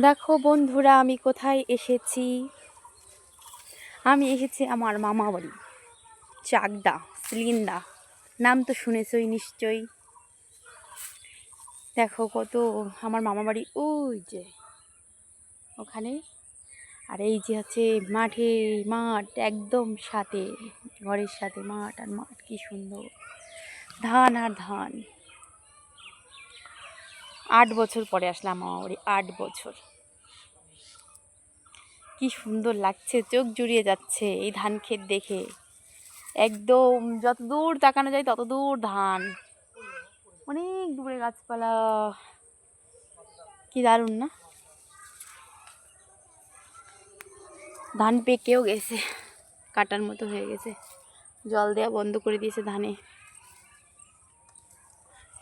দেখো বন্ধুরা, আমি কোথায় এসেছি। আমি এসেছি আমার মামা বাড়ি, চাকদা সিলিন্দা। নাম তো শুনেছই নিশ্চয়ই। দেখো কত আমার মামা বাড়ি ওই যে ওখানে। আর এই যে আছে মাঠ একদম সাথে, ঘরের সাথে মাঠ আর মাঠ, কি সুন্দর ধান আর ধান। 8 বছর পরে আসলাম মামা বাড়ি, 8 বছর। কি সুন্দর লাগছে, চোখ জুড়িয়ে যাচ্ছে এই ধান ক্ষেত দেখে। একদম যত দূর তাকানো যায় তত দূর ধান, অনেক দূরে গাছপালা। কি দারুণ না? ধান পেকেও গেছে, কাটার মতো হয়ে গেছে, জল দেওয়া বন্ধ করে দিয়েছে ধানে।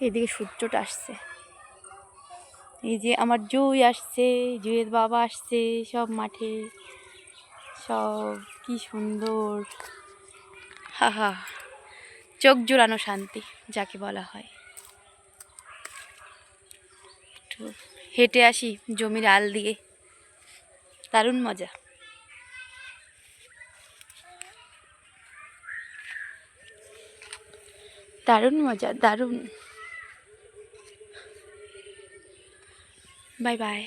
এদিকে সূর্যটা আসছে, এই যে আমার জুই আসছে, জুইয়ের বাবা আসছে, সব মাঠে সব। কি সুন্দর, হা হা, চোখ জুড়ানো শান্তি যাকে বলা হয়। একটু হেঁটে আসি জমির আল দিয়ে, দারুণ মজা। দারুণ মজা, দারুণ। Bye bye.